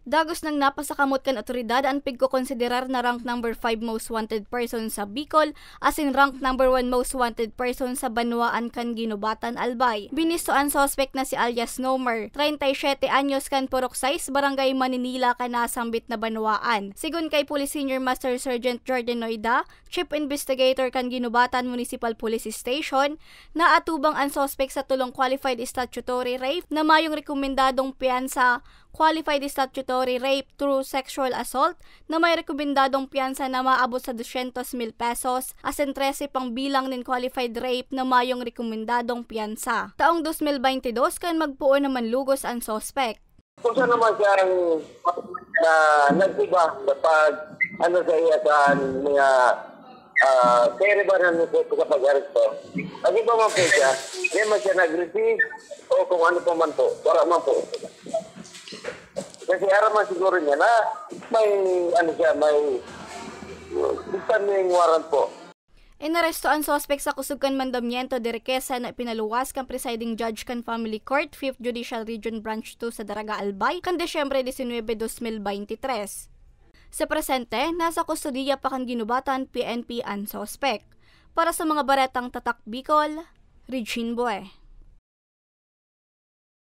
Dagos ng napasakamot kan otoridad ang pigko-konsiderar na rank number 5 most wanted person sa Bicol as in rank number 1 most wanted person sa Banwaan kan Ginubatan, Albay. Binisto ang suspect na si alias Nomer, 37 anyos kan Purok 6, Barangay Maninila kan nasambit na Banwaan. Sigun kay Police Senior Master Sergeant Jordan Noida, Chief Investigator kan Ginubatan Municipal Police Station, na atubang ang suspect sa tulong qualified statutory rape na mayong rekomendadong piyansa qualified statutory rape through sexual assault na may rekomendadong piyansa na maabot sa 200,000 pesos as in 13 pang bilang ng qualified rape na mayong rekomendadong piyansa. Taong 2022 kan magpuo naman lugos ang suspect. Kung saan naman siya nagtiba kapag sa iya sa mga kaya ba na nito sa pag-aresto. Ang iba man po siya, hindi man siya nag-receive o kung ano pa man po, para man po. Kasi araman siguro niya na may standing warrant po. Inaresto ang suspect sa Kusugan Mandamiento de Riqueza na pinaluwas kang presiding judge kan Family Court, 5th Judicial Region Branch 2 sa Daraga, Albay, kan Desyembre 19, 2023. Sa presente, nasa kustodiya pa kan Ginubatan PNP ang suspect. Para sa mga baretang tatak Bicol, Regine Boe.